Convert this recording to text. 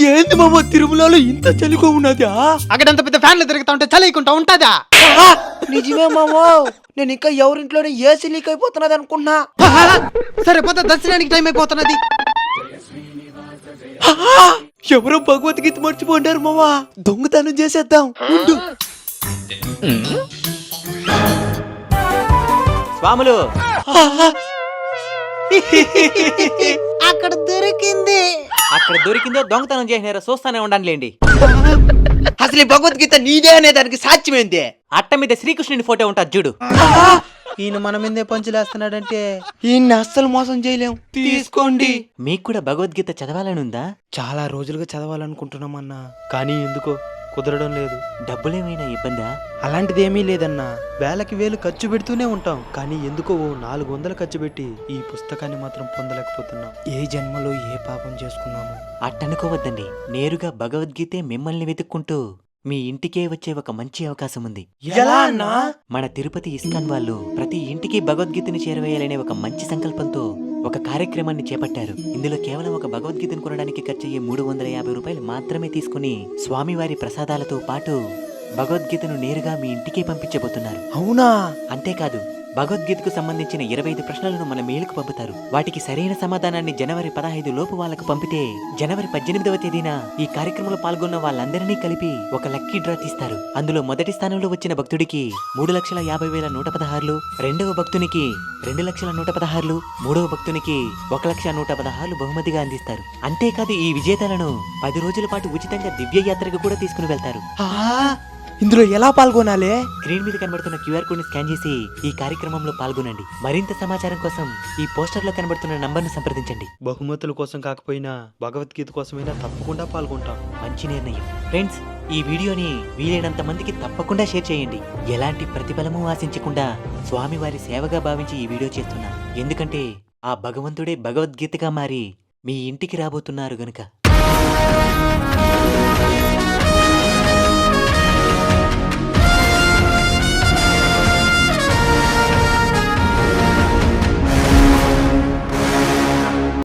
ఏంది మామ తిరుమలలో ఇంత చలిగా ఉన్నదా? అక్కడంత పెద్ద ఫ్యాన్లు తిరుగుతా ఉంటే చలికుంటా ఉంటుందా? నిజమే మామో, నేను ఇంకా ఎవరింట్లోనే ఏసీ లీక్ అయిపోతున్నది అనుకున్నా. సరిపోతే దర్శనానికి టైం అయిపోతున్నది. ఎవరో భగవద్గీత మర్చిపోండారు మామా, దొంగతనం చేసేద్దాం. ఉండు. స్వాములు అక్కడ దొరికింది. అక్కడ దొరికిందో దొంగతనం చేసినారో చూస్తానే ఉండండిలేండి. అసలు ఈ భగవద్గీత నీదే అనే దానికి సాక్ష్యమేంది? అట్ట మీద శ్రీకృష్ణుని ఫోటో ఉంటుంది చూడు. ఈయన మన మీదే పంచులేస్తున్నాడంటే ఈయన అస్సలు మోసం చేయలేం. తీసుకోండి. మీకు కూడా భగవద్గీత చదవాలనుందా? చాలా రోజులుగా చదవాలనుకుంటున్నామన్నా, కానీ ఎందుకో కుదరడం లేదు. డబ్బులేమైనా ఇబ్బందా? అలాంటిదేమీ లేదన్నా, వేలకి వేలు ఖర్చు పెడుతూనే ఉంటాం, కానీ ఎందుకో 400 ఖర్చు పెట్టి ఈ పుస్తకాన్ని మాత్రం పొందలేకపోతున్నాం. ఏ జన్మలో ఏ పాపం చేసుకున్నాము? అట్టనుకోవద్దండి. నేరుగా భగవద్గీతే మిమ్మల్ని వెతుక్కుంటూ మీ ఇంటికే వచ్చే ఒక మంచి అవకాశం ఉంది. ఎలా అన్నా? మన తిరుపతి ఇస్కాన్ వాళ్ళు ప్రతి ఇంటికి భగవద్గీతని చేరవేయాలనే ఒక మంచి సంకల్పంతో ఒక కార్యక్రమాన్ని చేపట్టారు. ఇందులో కేవలం ఒక భగవద్గీతను కొనడానికి ఖర్చయ్యే 350 రూపాయలు మాత్రమే తీసుకుని స్వామివారి ప్రసాదాలతో పాటు భగవద్గీతను నేరుగా మీ ఇంటికే పంపించబోతున్నారు. అవునా? అంతేకాదు, భగవద్గీతకు సంబంధించిన 25 ప్రశ్నలను మన మెయిల్కు పంపుతారు. వాటికి సరైన సమాధానాన్ని జనవరి 15 లోపు వాళ్ళకు పంపితే జనవరి 18వ తేదీన ఈ కార్యక్రమంలో పాల్గొన్న వాళ్ళందరినీ కలిపి ఒక లక్కీ డ్రా తీస్తారు. అందులో మొదటి స్థానంలో వచ్చిన భక్తుడికి 3,50,116, రెండవ భక్తునికి 2,116, మూడవ భక్తునికి 1,116 బహుమతిగా అందిస్తారు. అంతేకాదు, ఈ విజేతలను 10 రోజుల పాటు ఉచితంగా దివ్య యాత్రకు కూడా తీసుకుని వెళ్తారు. ఇందులో ఎలా పాల్గొనాలి? స్క్రీన్ మీద కనబడుతున్న క్యూఆర్ కోడ్ ని స్కాన్ చేసి ఈ కార్యక్రమంలో పాల్గొనండి. మరింత సమాచారం కోసం ఈ పోస్టర్ లో కనబడుతున్న నంబర్ ను సంప్రదించండి. బహుమతుల కోసం కాకపోయినా భగవద్గీత కోసమైనా తప్పకుండా పాల్గొంటాం. మంచి నిర్ణయం. ఫ్రెండ్స్, ఈ వీడియోని వీలైనంత మందికి తప్పకుండా షేర్ చేయండి. ఎలాంటి ప్రతిఫలము ఆశించకుండా స్వామివారి సేవగా భావించి ఈ వీడియో చేస్తున్నా. ఎందుకంటే ఆ భగవంతుడే భగవద్గీతగా మారి మీ ఇంటికి రాబోతున్నారు గనుక.